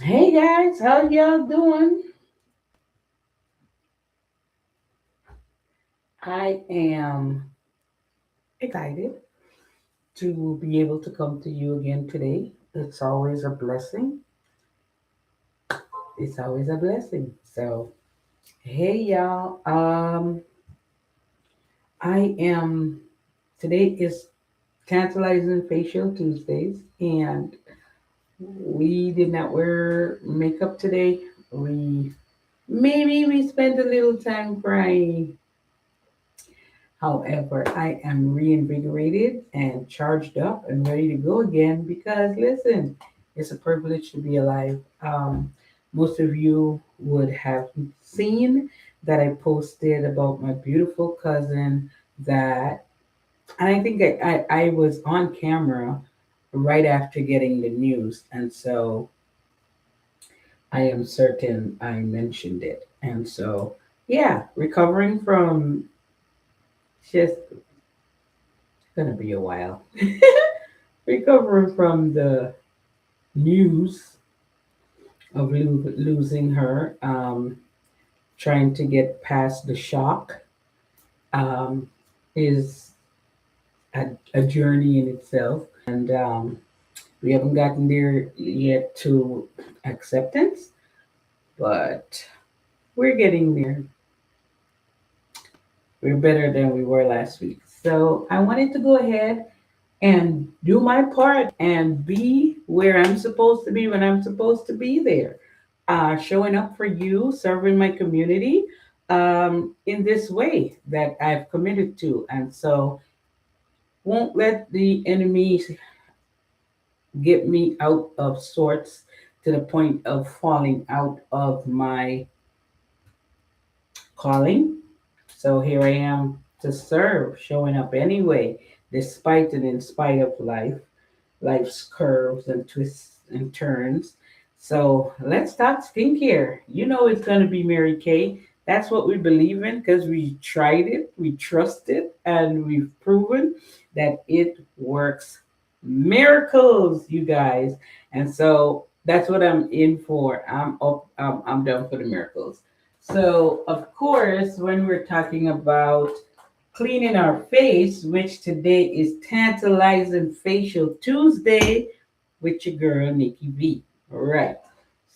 Hey guys, how y'all doing? I am excited to be able to come to you again today. It's always a blessing. It's always a blessing. So, hey y'all. I am today is Tantalizing Facial Tuesdays, and we did not wear makeup today. We spent a little time crying. However, I am reinvigorated and charged up and ready to go again because, listen, it's a privilege to be alive. Most of you would have seen that I posted about my beautiful cousin that, and I think I was on camera right after getting the news. And so I am certain I mentioned it. And so, yeah, recovering from just gonna be a while. Recovering from the news of losing her, trying to get past the shock um, is a journey in itself. And we haven't gotten there yet to acceptance, but we're getting there. We're better than we were last week. So I wanted to go ahead and do my part and be where I'm supposed to be when I'm supposed to be there. Showing up for you, serving my community in this way that I've committed to. And so won't let the enemy get me out of sorts to the point of falling out of my calling. So here I am to serve, showing up anyway, despite and in spite of life's curves and twists and turns. So let's talk skincare. You know it's going to be Mary Kay. That's what we believe in because we tried it, we trust it, and we've proven that it works miracles, you guys. And so that's what I'm in for. I'm up. I'm done for the miracles. So of course, when we're talking about cleaning our face, which today is Tantalizing Facial Tuesday with your girl, Nikki V. All right.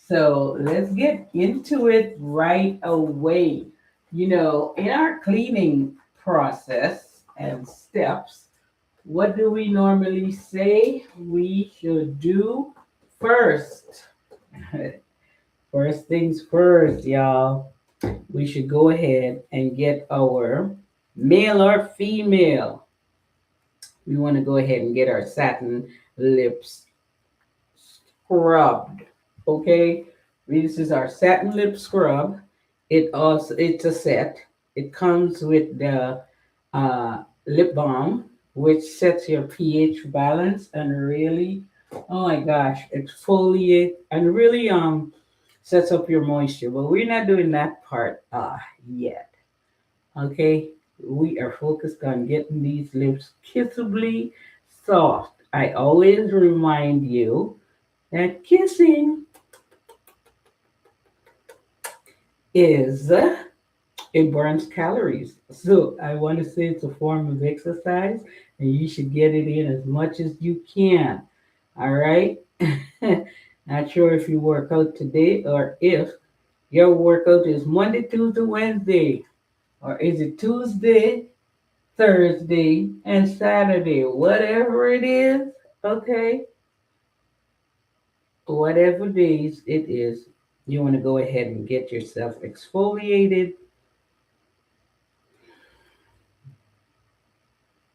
So let's get into it right away. In our cleaning process and steps, what do we normally say we should do first? First things first, y'all. We should go ahead and get our male or female. We want to go ahead and get our satin lips scrubbed. Okay, this is our satin lip scrub. It's a set. It comes with the lip balm, which sets your pH balance and really, oh my gosh, exfoliate and really sets up your moisture. But we're not doing that part yet. Okay, we are focused on getting these lips kissably soft. I always remind you that kissing is it burns calories. So I want to say it's a form of exercise, and you should get it in as much as you can. All right. Not sure if you work out today or if your workout is Monday, Tuesday, Wednesday, or is it Tuesday, Thursday, and Saturday, whatever it is, okay, whatever days it is, you want to go ahead and get yourself exfoliated.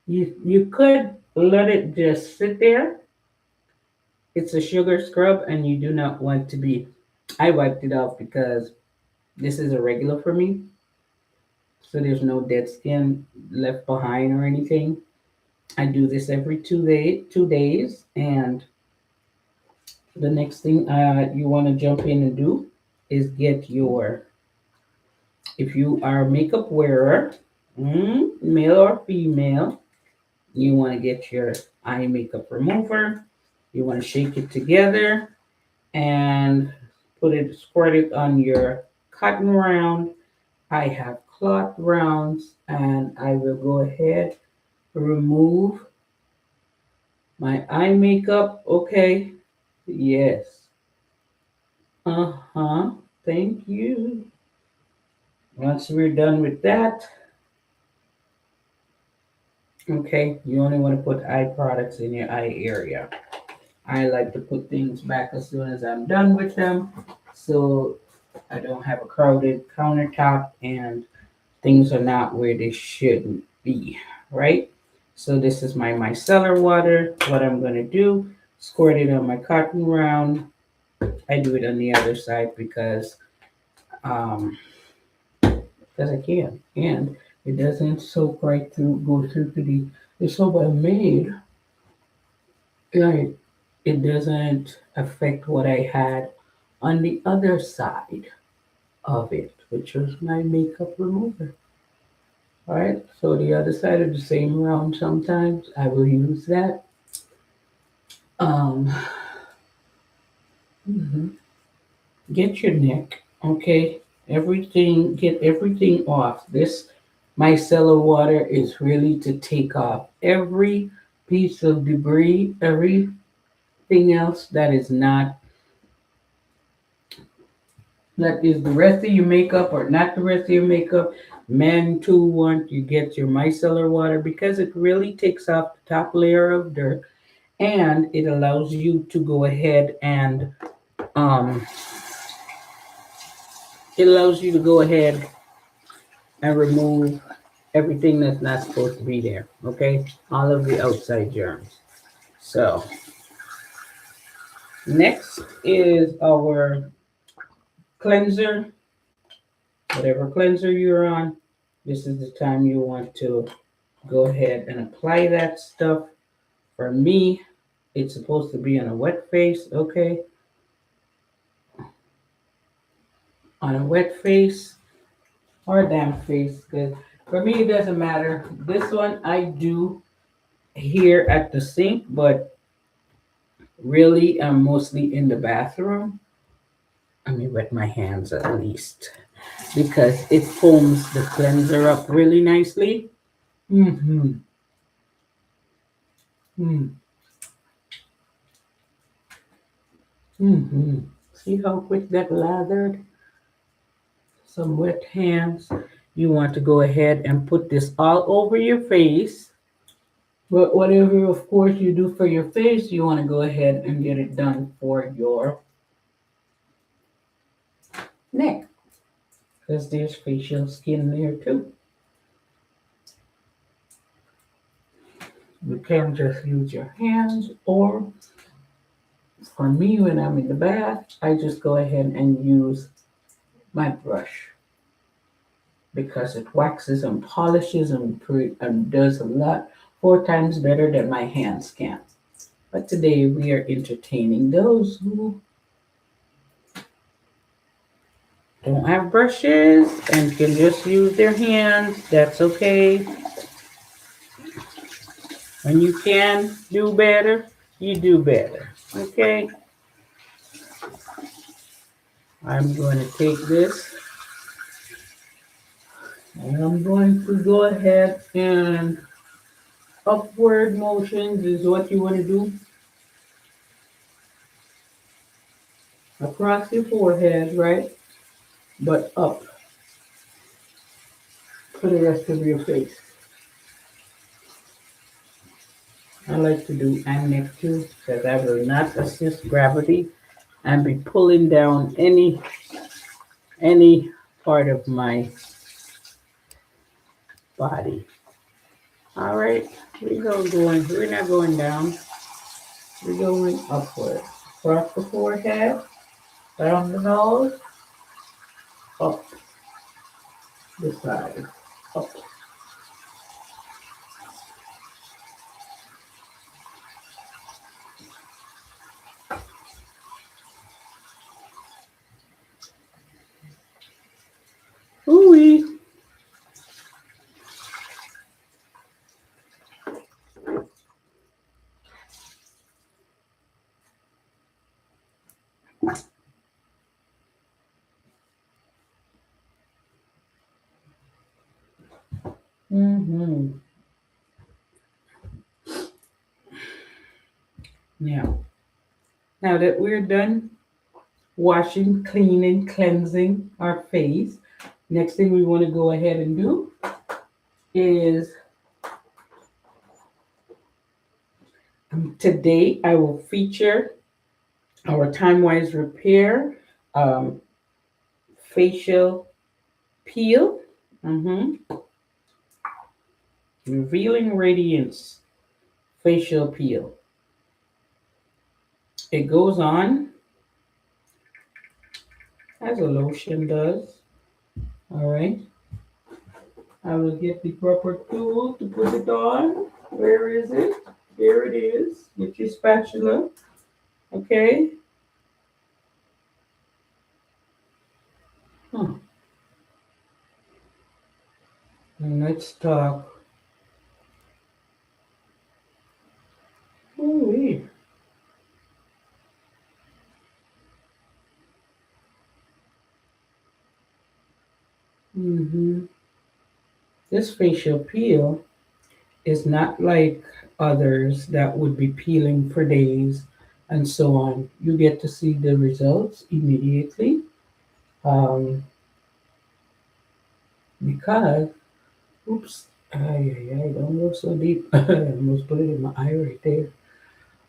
You could let it just sit there. It's a sugar scrub, and you do not want to be. I wiped it off because this is a regular for me, so there's no dead skin left behind or anything. I do this every 2 days, and the next thing you want to jump in and do is get your, if you are a makeup wearer, male or female, you want to get your eye makeup remover. You want to shake it together and squirt it on your cotton round. I have cloth rounds, and I will go ahead remove my eye makeup. Okay, yes, uh-huh, thank you. Once we're done with that, okay, you only want to put eye products in your eye area. I like to put things back as soon as I'm done with them, so I don't have a crowded countertop and things are not where they shouldn't be, right? So this is my micellar water. What I'm gonna do, squirt it on my cotton round. I do it on the other side um because I can, and it doesn't soak right through, go through to the soap I made. Right, it doesn't affect what I had on the other side of it, which was my makeup remover. All right, so the other side of the same round, sometimes I will use that. Um, mhm. Get your neck, okay? Get everything off. This micellar water is really to take off every piece of debris, everything else that is not, that is the rest of your makeup or not the rest of your makeup. Men too want you get your micellar water because it really takes off the top layer of dirt, and it allows you to go ahead and um it allows you to go ahead and remove everything that's not supposed to be there. Okay, all of the outside germs. So next is our cleanser. Whatever cleanser you're on, this is the time you want to go ahead and apply that stuff. For me, it's supposed to be on a wet face. Okay, on a wet face or a damp face, because for me it doesn't matter. This one I do here at the sink, but really I'm mostly in the bathroom. Let me wet my hands at least because it foams the cleanser up really nicely. Mm-hmm. Mm-hmm. Mm-hmm. See how quick that lathered? Some wet hands. You want to go ahead and put this all over your face. But whatever, of course, you do for your face, you want to go ahead and get it done for your neck because there's facial skin there too. You can just use your hands, or for me, when I'm in the bath, I just go ahead and use my brush because it waxes and polishes and does a lot 4 times better than my hands can. But today we are entertaining those who don't have brushes and can just use their hands. That's okay. When you can do better, you do better. Okay? I'm going to take this and I'm going to go ahead and upward motions is what you want to do across your forehead, right? But up for the rest of your face. I like to do and neck too because I will not assist gravity and be pulling down any part of my body. All right, we're not going down. We're going upward. Across the forehead, down the nose, up the side, up. Ooh. Mm-hmm. Now, now that we're done washing, cleaning, cleansing our face, next thing we want to go ahead and do is today I will feature our Time Wise Repair um, facial peel. Mm-hmm. Revealing Radiance facial peel. It goes on as a lotion does. All right. I will get the proper tool to put it on. Where is it? Here it is. Get your spatula. Okay. Huh. And let's talk. Ooh, mm-hmm. This facial peel is not like others that would be peeling for days and so on. You get to see the results immediately um, because, oops, don't go so deep. I almost put it in my eye right there.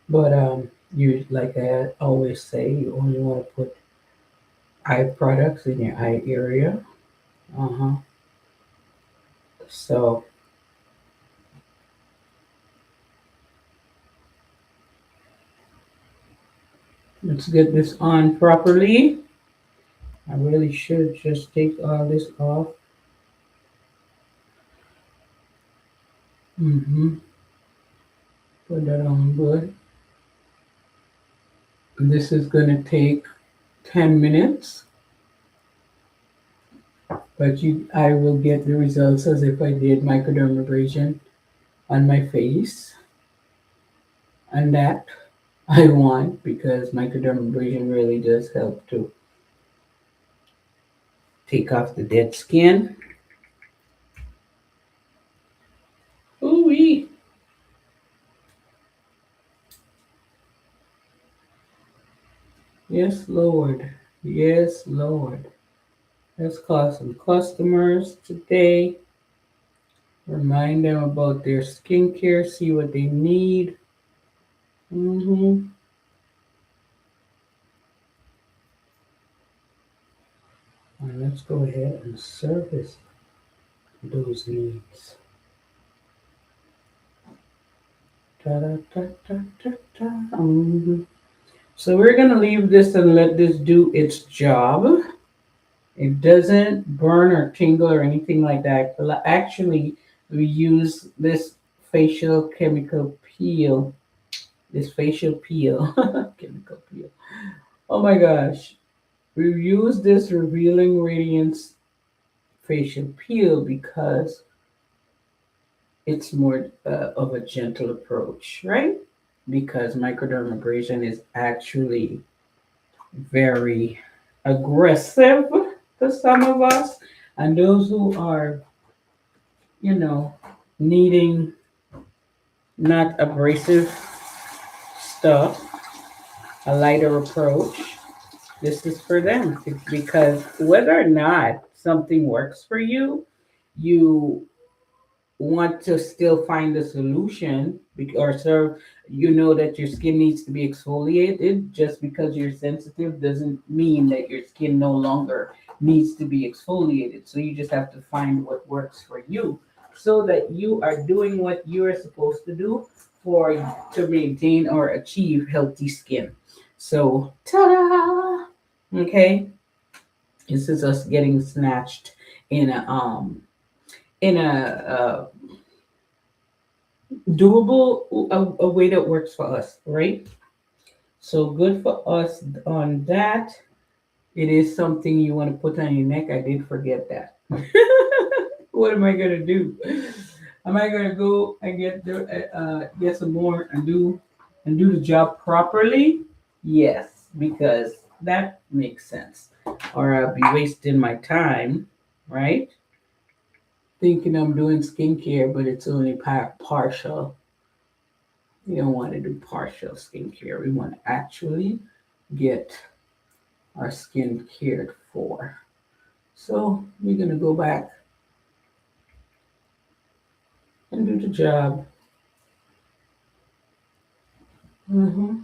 But you like I always say, you only want to put eye products in your eye area. Uh-huh. So let's get this on properly. I really should just take all this off. Mm-hmm. Put that on good. This is gonna take 10 minutes, but I will get the results as if I did microdermabrasion on my face, and that I want because microdermabrasion really does help to take off the dead skin. Ooh-wee. Yes, Lord. Yes, Lord. Let's call some customers today. Remind them about their skincare, see what they need. Mm-hmm. And let's go ahead and service those needs. Ta-da-ta-ta-ta-ta. Mhm. So we're gonna leave this and let this do its job. It doesn't burn or tingle or anything like that. Actually, we use this facial chemical peel. This facial peel, chemical peel. Oh my gosh, we use this revealing radiance facial peel because it's more of a gentle approach, right? Because microdermabrasion is actually very aggressive to some of us, and those who are, you know, needing not abrasive stuff, a lighter approach, this is for them because whether or not something works for you, you want to still find a solution or serve, you know that your skin needs to be exfoliated. Just because you're sensitive doesn't mean that your skin no longer needs to be exfoliated. So you just have to find what works for you so that you are doing what you're supposed to do for to maintain or achieve healthy skin. So ta-da! Okay, this is us getting snatched in a doable, a way that works for us, right? So good for us on that. It is something you want to put on your neck. I did forget that. What am I gonna do? Am I gonna go and get some more and do the job properly? Yes, because that makes sense. Or I'll be wasting my time, right? thinking I'm doing skincare, but it's only partial. We don't want to do partial skincare. We want to actually get our skin cared for. So we're gonna go back and do the job. hmm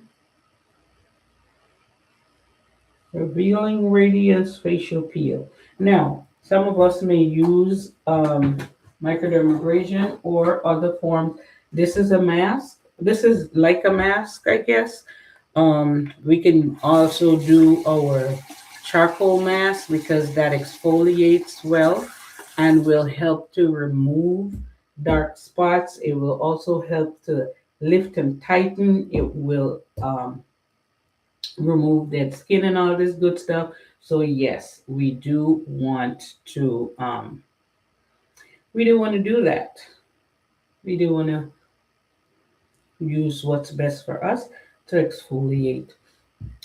Revealing radiance facial peel. Now, some of us may use microdermabrasion or other forms. This is a mask. This is like a mask, I guess. We can also do our charcoal mask because that exfoliates well and will help to remove dark spots. It will also help to lift and tighten. It will remove dead skin and all this good stuff. So yes, we do want to do that. We do want to use what's best for us to exfoliate.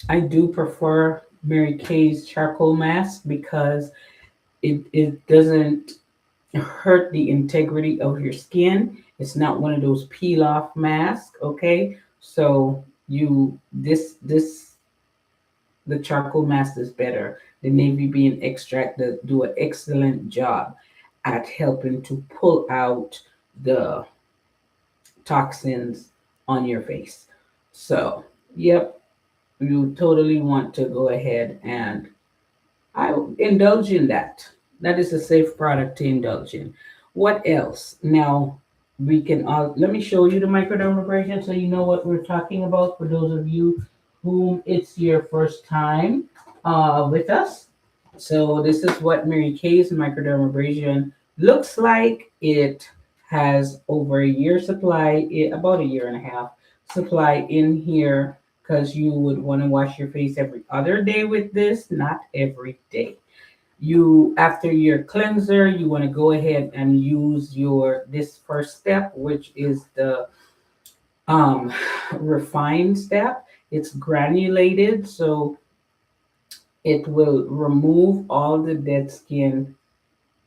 I do prefer Mary Kay's charcoal mask because it doesn't hurt the integrity of your skin. It's not one of those peel off masks, okay? So you this the charcoal mask is better. The navy bean extract do an excellent job at helping to pull out the toxins on your face. So, yep, you totally want to go ahead and I indulge in that. That is a safe product to indulge in. What else? Now we can let me show you the microdermabrasion so you know what we're talking about for those of you whom it's your first time with us. So this is what Mary Kay's microdermabrasion looks like. It has over a year supply, about a year and a half supply in here because you would want to wash your face every other day with this, not every day. You after your cleanser, you want to go ahead and use your this first step, which is the um, refined step. It's granulated, so it will remove all the dead skin,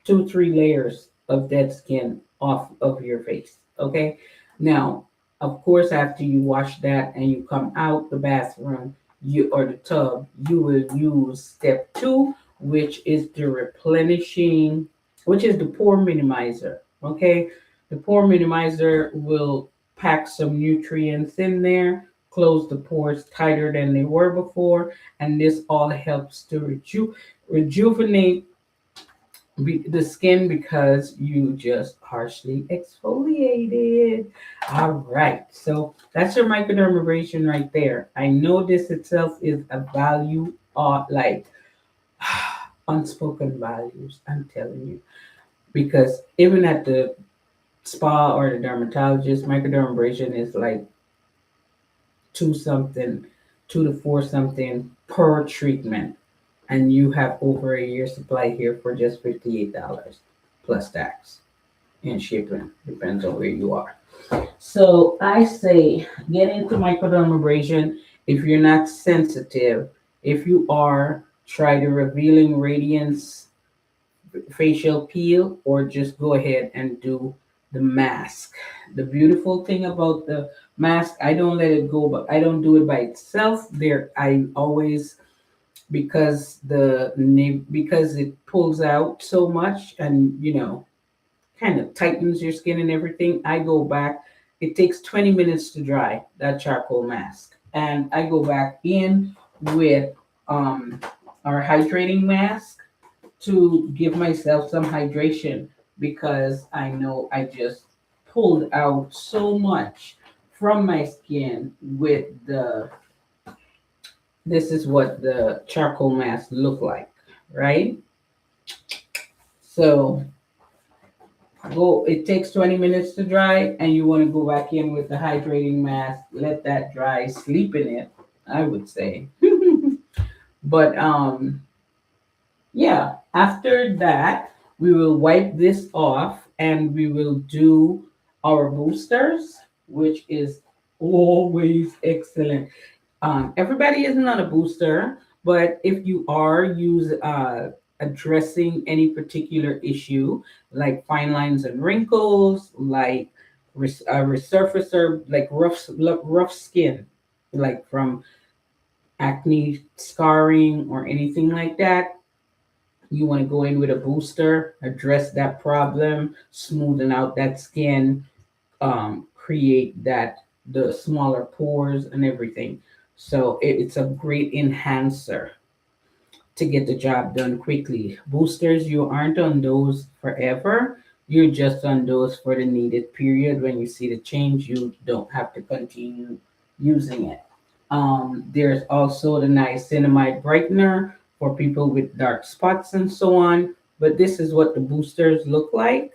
2, 3 layers of dead skin off of your face. Okay. Now, of course, after you wash that and you come out the bathroom, you or the tub, you will use step two, which is the replenishing, which is the pore minimizer. Okay. The pore minimizer will pack some nutrients in there, close the pores tighter than they were before, and this all helps to rejuvenate the skin because you just harshly exfoliated. All right, so that's your microdermabrasion right there. I know this itself is a value, like unspoken values. I'm telling you, because even at the spa or the dermatologist, microdermabrasion is like two something, 2 to 4 something per treatment, and you have over a year supply here for just $58 plus tax and shipping. Depends on where you are. So I say get into microdermabrasion if you're not sensitive. If you are, try the revealing radiance facial peel or just go ahead and do the mask. The beautiful thing about the mask, I don't let it go, but I don't do it by itself. There, I always because it pulls out so much and kind of tightens your skin and everything. I go back. It takes 20 minutes to dry that charcoal mask, and I go back in with um, our hydrating mask to give myself some hydration because I know I just pulled out so much from my skin with the this is what the charcoal mask look like, right? So go it takes 20 minutes to dry and you want to go back in with the hydrating mask, let that dry, sleep in it, I would say. But yeah, after that, we will wipe this off and we will do our boosters, which is always excellent. Everybody is not a booster, but if you are, use. addressing any particular issue, like fine lines and wrinkles, like a resurfacer, like rough skin, like from acne scarring or anything like that. You want to go in with a booster, address that problem, smoothen out that skin, create that the smaller pores and everything. So it's a great enhancer to get the job done quickly. Boosters, you aren't on those forever. You're just on those for the needed period. When you see the change, you don't have to continue using it. There's also the niacinamide brightener for people with dark spots and so on. But this is what the boosters look like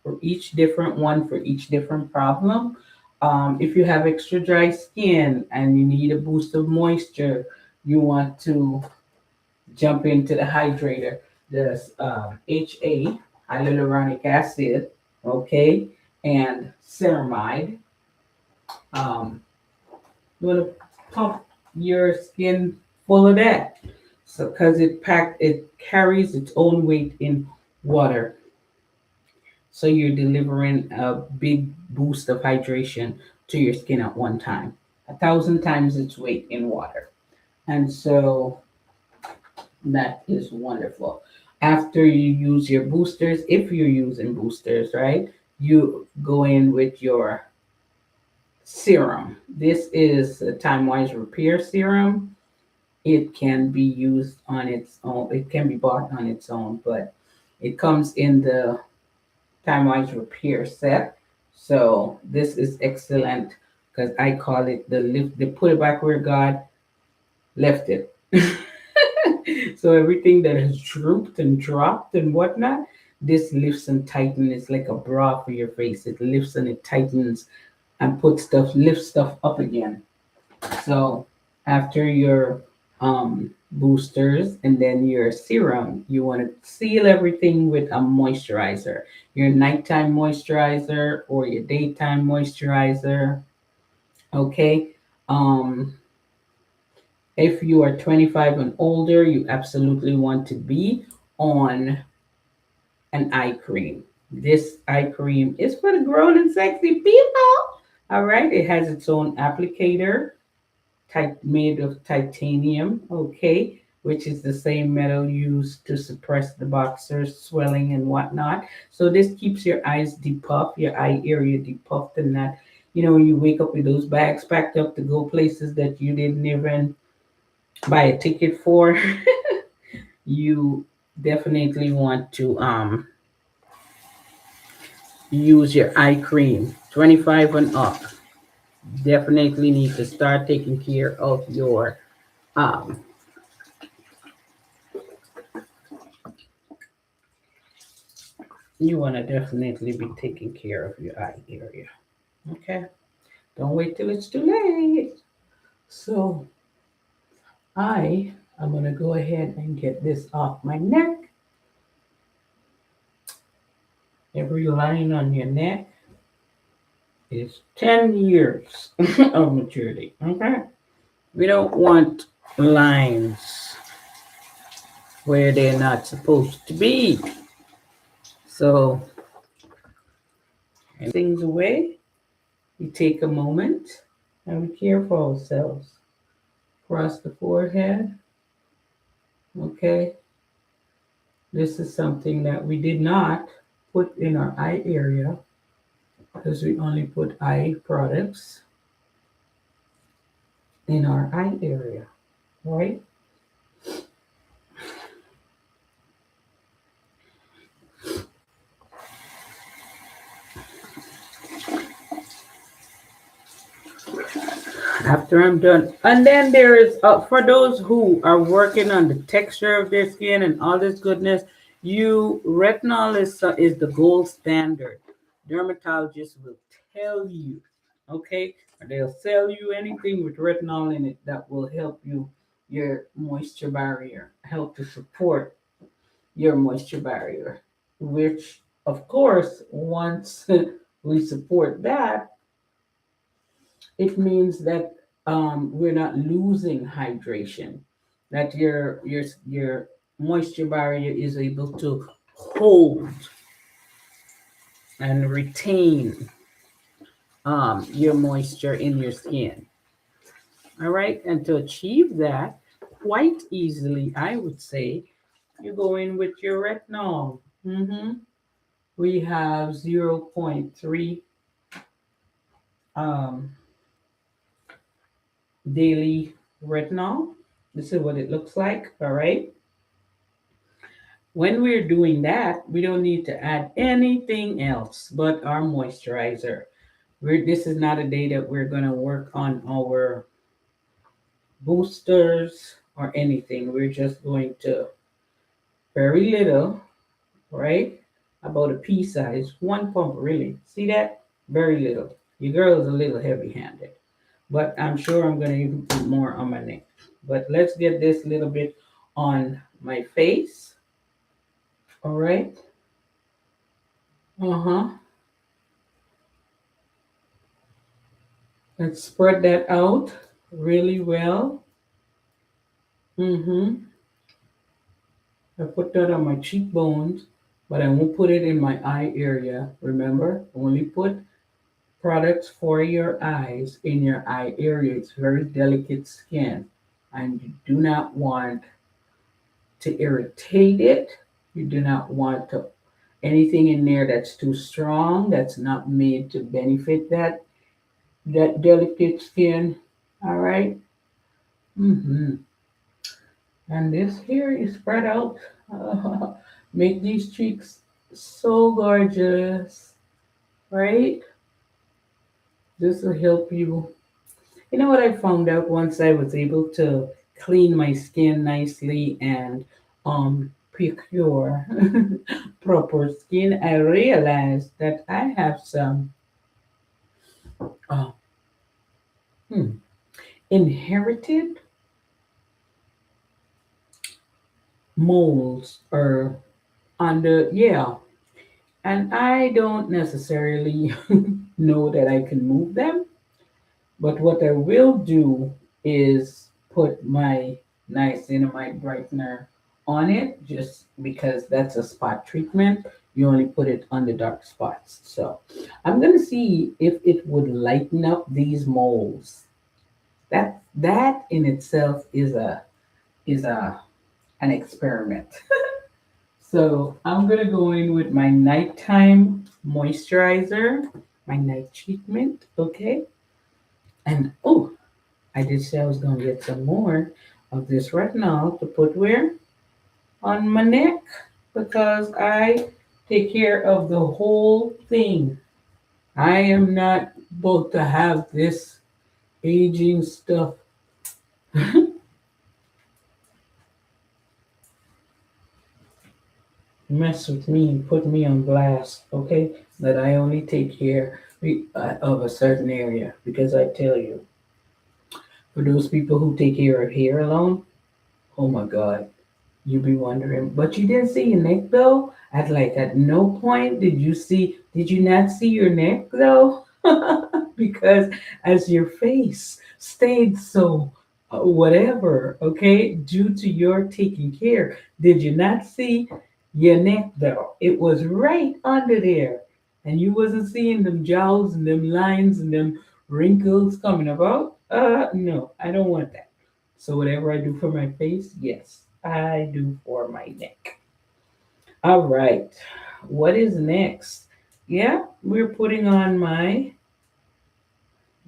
for each different one for each different problem. If you have extra dry skin and you need a boost of moisture, you want to jump into the hydrator, the HA, hyaluronic acid, okay, and ceramide. Um, you want to pump your skin full of that, so because it carries its own weight in water, so you're delivering a big boost of hydration to your skin at one time, 1,000 times its weight in water, and so that is wonderful. After you use your boosters, if you're using boosters, right, you go in with your serum. This is a time wise repair serum. It can be used on its own, it can be bought on its own, but it comes in the time wise repair set. So this is excellent because I call it the lift, the put it back where God left it. So everything that has drooped and dropped and whatnot, this lifts and tightens. It's like a bra for your face. It lifts and it tightens and lifts stuff up again. So after your boosters and then your serum, you want to seal everything with a moisturizer. Your nighttime moisturizer or your daytime moisturizer. Okay. Um, if you are 25 and older, you absolutely want to be on an eye cream. This eye cream is for the grown and sexy people. All right, it has its own applicator, made of titanium, okay, which is the same metal used to suppress the boxer's swelling and whatnot. So this keeps your eyes depuffed, your eye area depuffed, and that, when you wake up with those bags packed up to go places that you didn't even buy a ticket for, you definitely want to use your eye cream. 25 and up. Definitely need to start taking care of your um you want to definitely be taking care of your eye area. Okay? Don't wait till it's too late. So I am going to go ahead and get this off my neck. Every line on your neck is 10 years of maturity. Okay? We don't want lines where they're not supposed to be. So, things away, we take a moment and we care for ourselves. Across the forehead, okay? This is something that we did not put in our eye area because we only put eye products in our eye area, right? After I'm done. And then there is, for those who are working on the texture of their skin and all this goodness, retinol is the gold standard. Dermatologists will tell you, okay, or they'll sell you anything with retinol in it that will help your moisture barrier, help to support your moisture barrier, which, of course, once we support that, it means that we're not losing hydration. That your moisture barrier is able to hold and retain your moisture in your skin. All right, and to achieve that quite easily, I would say you go in with your retinol. We have zero point 0.3 um, daily retinol. This is what it looks like. All right. When we're doing that, we don't need to add anything else but our moisturizer. This is not a day that we're going to work on our boosters or anything. We're just going to very little, right? About a pea size, one pump really. See that? Very little. Your girl is a little heavy handed, but I'm sure I'm going to even put more on my neck. But let's get this little bit on my face. All right. Uh huh. Let's spread that out really well. Mm-hmm. I put that on my cheekbones, but I won't put it in my eye area. Remember, only put products for your eyes in your eye area. It's very delicate skin, and you do not want to irritate it. You do not want to anything in there that's too strong, that's not made to benefit that delicate skin. All right. Mm-hmm. And this here is spread out. Make these cheeks so gorgeous, right? This will help you. You know what I found out once I was able to clean my skin nicely and procure proper skin, I realized that I have some uh, hmm, inherited moles or under yeah, and I don't necessarily know that I can move them. But what I will do is put my niacinamide brightener on it just because that's a spot treatment. You only put it on the dark spots. So I'm gonna see if it would lighten up these moles. That in itself is a an experiment. So I'm gonna go in with my nighttime moisturizer, my night treatment, okay? And oh, I did say I was going to get some more of this retinol to put where? On my neck because I take care of the whole thing. I am not about to have this aging stuff mess with me and put me on blast, okay? That I only take care of a certain area because I tell you, for those people who take care of hair alone, oh my God, you be wondering, but you didn't see your neck though? At no point did you not see your neck though? Because as your face stayed so whatever, okay, due to your taking care, did you not see your neck though? It was right under there. And you wasn't seeing them jowls and them lines and them wrinkles coming about? No, I don't want that. So whatever I do for my face, yes, I do for my neck. All right. What is next? Yeah, we're putting on my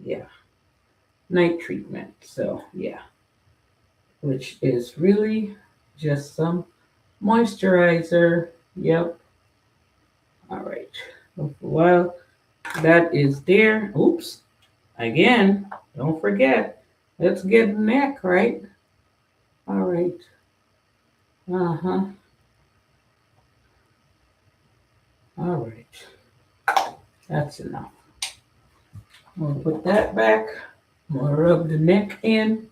yeah, night treatment. So, yeah, which is really just some moisturizer. Yep. All right. Well, that is there. Oops. Again, don't forget. Let's get neck, right? All right. Uh-huh. All right. That's enough. I'm gonna put that back. I'm gonna rub the neck in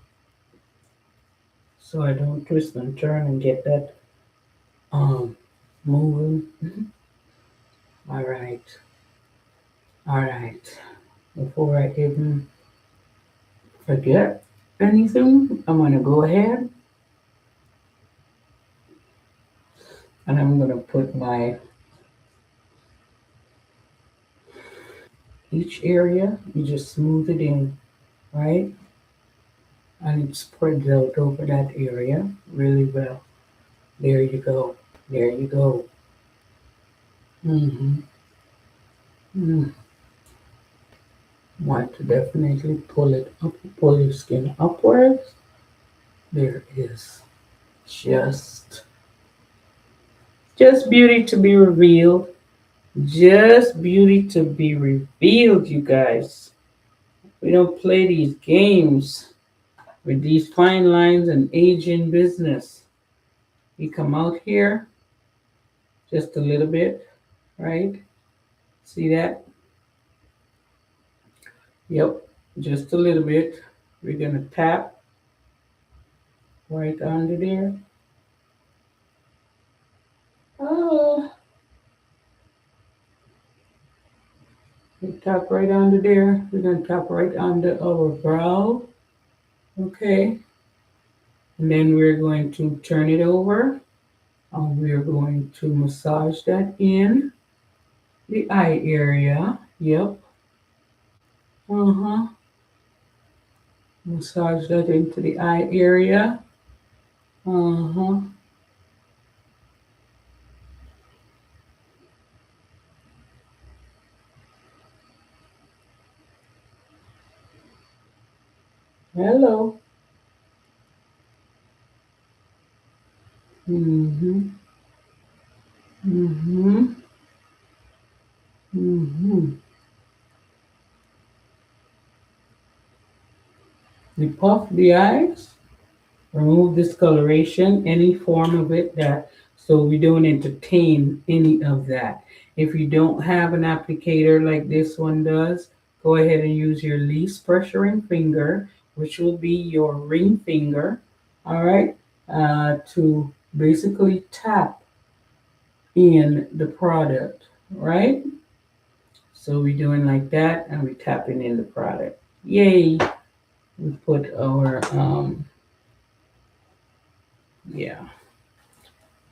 so I don't twist and turn and get that um moving. All right, all right. Before I even forget anything, I'm gonna go ahead And I'm gonna put my each area, you just smooth it in, right? And it spreads out over that area really well. There you go. There you go. Mm-hmm. Mm. Want to definitely pull it up, pull your skin upwards. There is just just beauty to be revealed. Just beauty to be revealed, you guys. We don't play these games with these fine lines and aging business. You come out here just a little bit, right? See that? Yep, just a little bit. We're gonna tap right under there. Oh, we tap right under there. We're gonna tap right under our brow. Okay, and then we're going to turn it over. We're going to massage that in the eye area. Yep. Uh-huh. Massage that into the eye area. Uh-huh. Hello. Mm-hmm. Mm-hmm. Mm-hmm. We puff the eyes, remove discoloration, any form of it that so we don't entertain any of that. If you don't have an applicator like this one does, go ahead and use your least pressuring finger, which will be your ring finger, all right, to basically tap in the product, right? So we're doing like that and we're tapping in the product. Yay! We put our, yeah,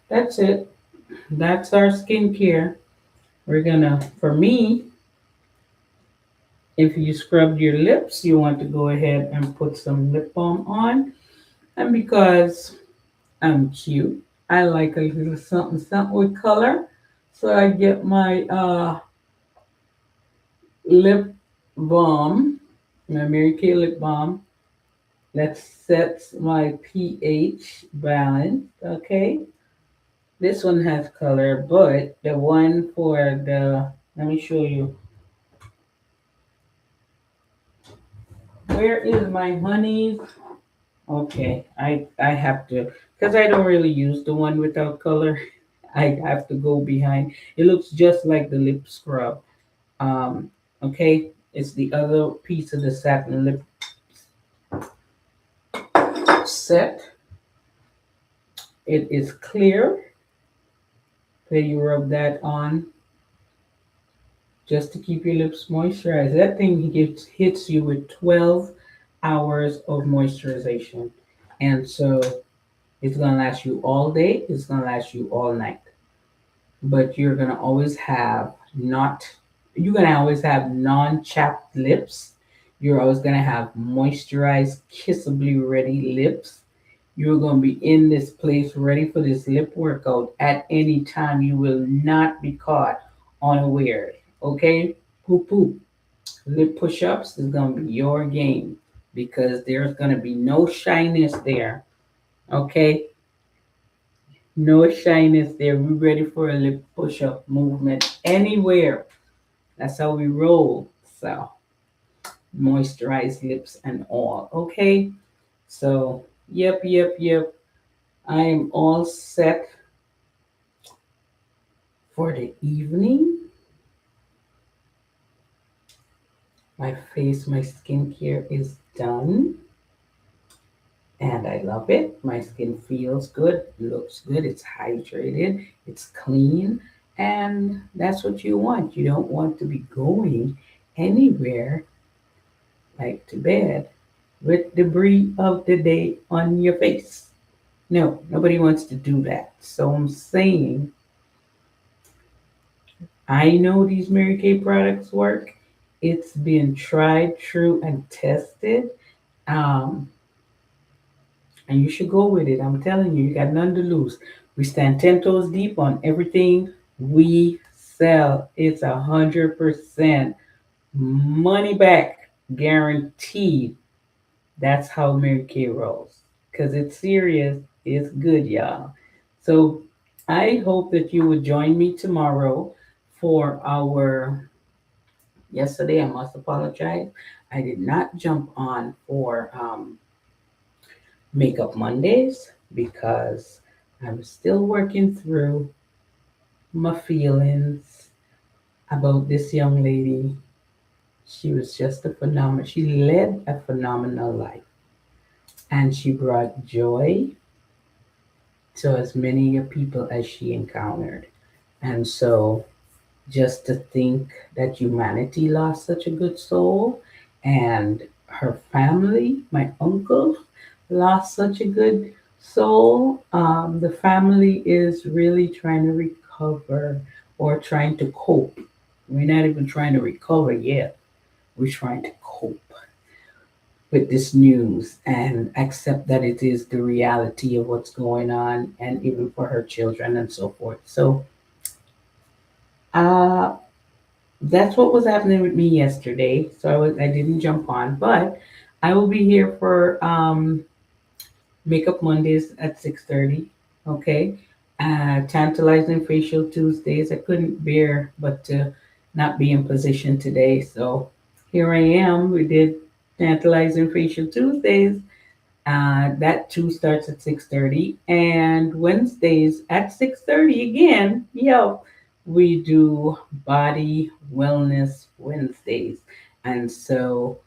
that's it. That's our skincare. We're gonna, for me, if you scrubbed your lips, you want to go ahead and put some lip balm on. And because I'm cute, I like a little something, something with color. So I get my lip balm, my Mary Kay lip balm. That sets my pH balance. Okay. This one has color, but the one for the, let me show you. Where is my honey? Okay, I have to because I don't really use the one without color. I have to go behind. It looks just like the lip scrub. Um, okay, it's the other piece of the satin lip set. It is clear. Then you rub that on just to keep your lips moisturized. That thing hits you with 12 hours of moisturization, and so it's gonna last you all day. It's gonna last you all night. But you're gonna always have non-chapped lips. You're always gonna have moisturized, kissably ready lips. You're gonna be in this place ready for this lip workout at any time. You will not be caught unaware. Okay? Poop poop. Lip push-ups is gonna be your game because there's gonna be no shyness there. Okay? No shyness there. We're ready for a lip push up movement anywhere. That's how we roll. So, moisturized lips and all. Okay. So, yep. I am all set for the evening. My skincare is done. And I love it. My skin feels good, looks good, it's hydrated, it's clean, and that's what you want. You don't want to be going anywhere like to bed with debris of the day on your face. No, nobody wants to do that. So I'm saying, I know these Mary Kay products work. It's been tried, true, and tested. Um, and you should go with it. I'm telling you, you got none to lose. We stand 10 toes deep on everything we sell. It's 100% money back guaranteed. That's how Mary Kay rolls. Because it's serious, it's good, y'all. So I hope that you would join me tomorrow for our. Yesterday, I must apologize. I did not jump on for Makeup Mondays because I'm still working through my feelings about this young lady. She was just a phenomenal. She led a phenomenal life, and she brought joy to as many people as she encountered. And so, just to think that humanity lost such a good soul, and her family, my uncle, lost such a good soul. The family is really trying to recover or trying to cope. We're not even trying to recover yet. We're trying to cope with this news and accept that it is the reality of what's going on, and even for her children and so forth. So, uh, that's what was happening with me yesterday. So I didn't jump on, but I will be here for Makeup Mondays at 6:30. Okay, Tantalizing Facial Tuesdays. I couldn't bear but to not be in position today, so here I am. We did Tantalizing Facial Tuesdays. That too starts at 6:30, and Wednesdays at 6:30 again. Yo, we do Body Wellness Wednesdays, and so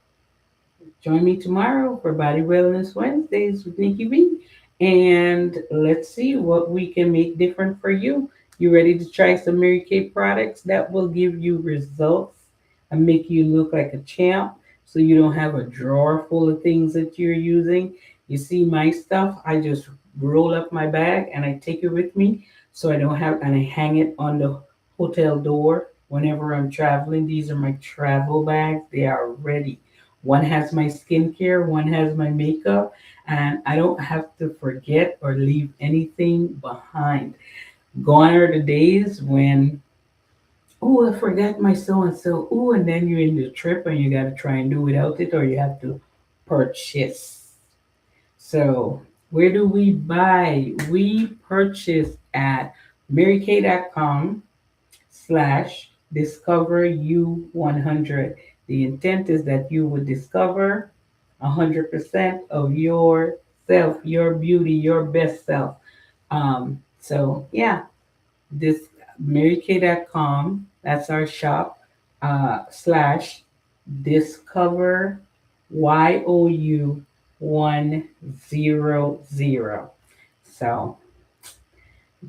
join me tomorrow for Body Wellness Wednesdays with Nikki B. And let's see what we can make different for you. You ready to try some Mary Kay products that will give you results and make you look like a champ so you don't have a drawer full of things that you're using? You see my stuff, I just roll up my bag and I take it with me so I don't have, and I hang it on the hotel door whenever I'm traveling. These are my travel bags, they are ready. One has my skincare, one has my makeup, and I don't have to forget or leave anything behind. Gone are the days when, oh, I forgot my so and so. Oh, and then you're in the trip and you got to try and do without it, or you have to purchase. So, where do we buy? We purchase at marykay.com/discover you 100. The intent is that you would discover 100% of yourself, your beauty, your best self. So yeah, this marykay.com, that's our shop, slash discover you 100. So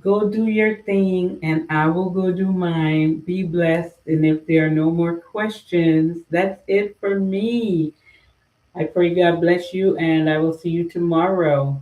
go do your thing and I will go do mine. Be blessed. And if there are no more questions, that's it for me. I pray God bless you and I will see you tomorrow.